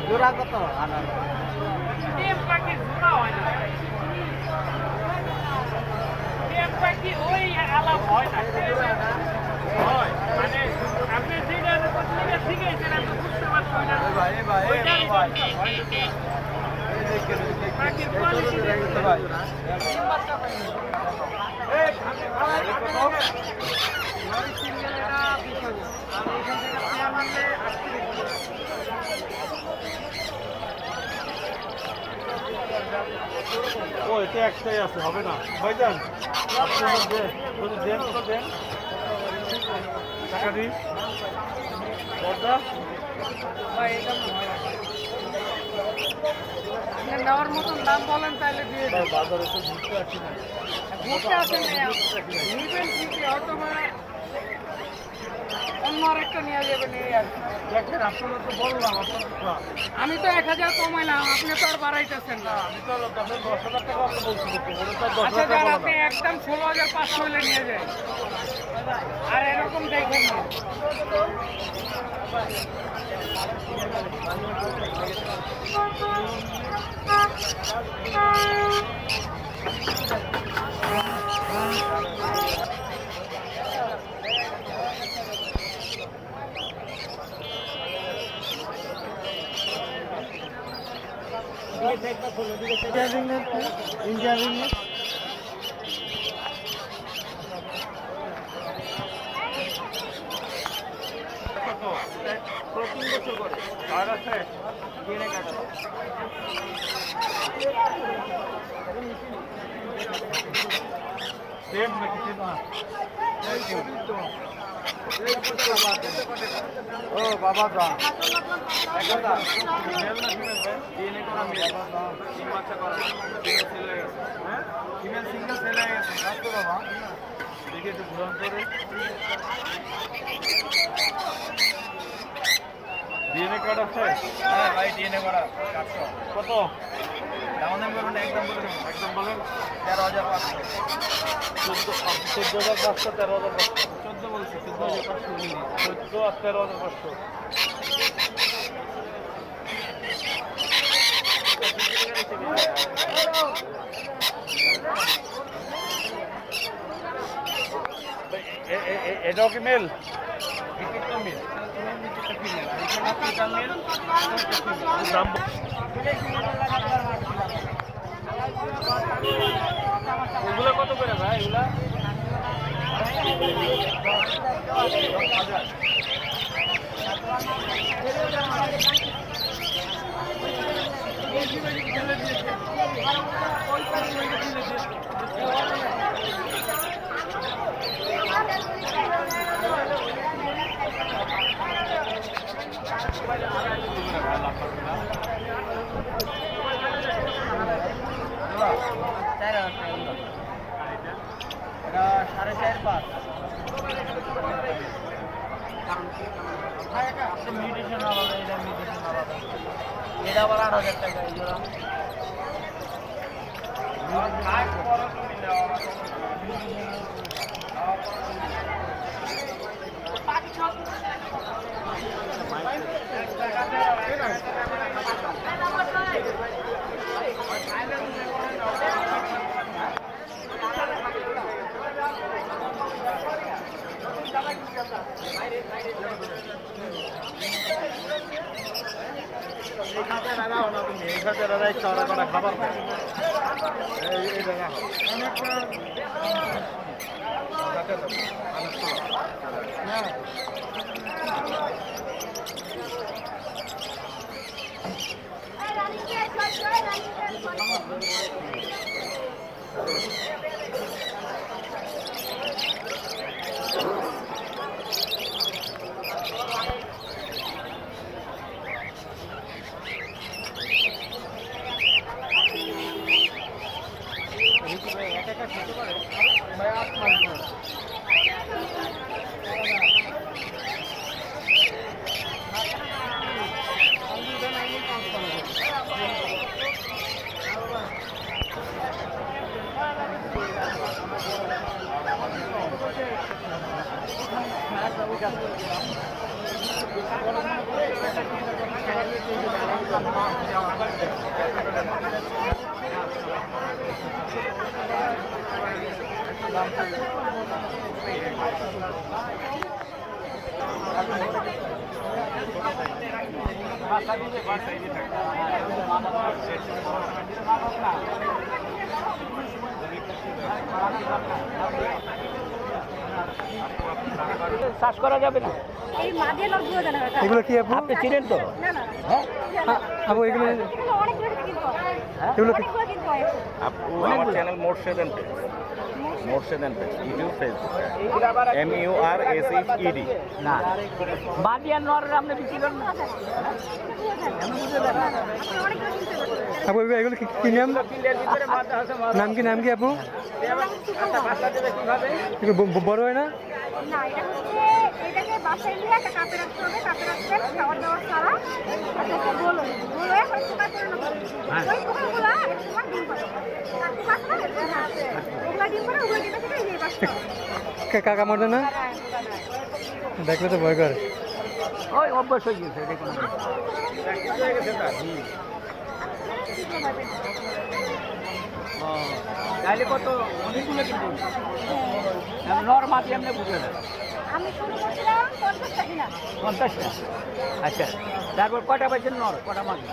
জোড়া কত? ওই আলাপ হয় না মানে আপনি যেটা শিখেছেন আমি বুঝতে পারছি ও এটা একটাই আছে, হবে না ভাইজান? দেন তো দেন, টাকা দিন। নেওয়ার মতন দাম বলেন তাহলে দিয়ে দেন। বাজারে তো ঘুরতে আসি না, ঘুরতে আসেন নিবেন ঠিকই, হয়তো মানে অন্য আরেকটা নিয়ে যাবেন এই আর কি। দেখেন আপনারা তো বললাম আপনার আমি তো 1000 কমাইলাম, আপনি তো আর বাড়াইতেছেন না। আমি তো 10,000 টাকা আপনি বলছি, ওটা তো 10 আচ্ছা টাকা যান, বলা আপনি একদম 16,500 হলে নিয়ে যান। আর এরকম দেখেন না। ইন্ডিয়ান রিং প্রতি বছর করে আর আছে কিনে কাটা সেম নাকি সেম না? ও বাবা যান একদা মেল না ফিমেল ভাই? ডিএনএ করা মিলে তিন বাচ্চা করা সিঙ্গেল সেল হয়ে গেছে। হ্যাঁ ফিমেল সিঙ্গেল সেল হয়ে গেছে। রাখতো বাবা, দেখি একটু ঘুরান করে ডিএনএ কার্ড আছে। হ্যাঁ ভাই ডিএনএ করা 400। কত দাম দাম করবেন, একদম বলে দেবো। একদম বলেন? 13,500। 14,500 13,500 14 বলছি, 14,500 14 আর 13,500। এটাও কি মেল? টিকিটটা মিল, তোমার নিচেটা ফিমেল, আর এখানে আফ্রিকান মিল, দাম এগুলো কত করে ভাই? এগুলা 10,000। এটা 4.5-5। মিউটেশন আলাদা, এটা মিউটেশন আলাদা। এটা আবার 8,000 টাকা এই জোড়া। খাবার চাষ করা যাবে না। এই মাঝে লোক দিয়ে দেন হয়তো। এগুলো কি আপু? আপনি চিনেন তো? না না হ্যাঁ আপু এগুলো এগুলো অনেক রেট কিন্তু এগুলো কি? অনেকগুলো কিন্তু হয় आपको हमारे चैनल मोर्शेदन पे यूट्यूब फेसबुक এইগুলো আবার MURSHED না বাদিয়ার নরের আপনি বিক্রি করেন না? আপনি অনেকগুলো কিনতে পারবেন আপু এগুলো কি কি নাম? কিলের ভিতরে মাথা আছে নাম কি আপু? ভাষা দেবে কিভাবে? এগুলো বড় হয় না? না এটা হচ্ছে এটাকে বাসায় নিয়ে একটা কাপে রাখতে হবে কাপে রাখবেন খাবার দাবার ছাড়া আর একটা গোল হয়ে পরে পোকা করে নেবো ওই পোকাগুলো তোমার ডিম পাবে আর পোকা করে ওগুলা ডিম করে ওগুলো ডিমে থেকে এই বাসটা কাকা মরবে না? দেখলে তো ভয় করে। ওই অভ্যাস হয়ে গেছে দেখুন তাহলে কত অনেকগুলো কিন্তু নর মাঝে এমনি বুঝে না আমি শুরু করছিলাম 50 টাকা না 50টা আচ্ছা তারপর কটা পাইছেন নর কটা মাঝে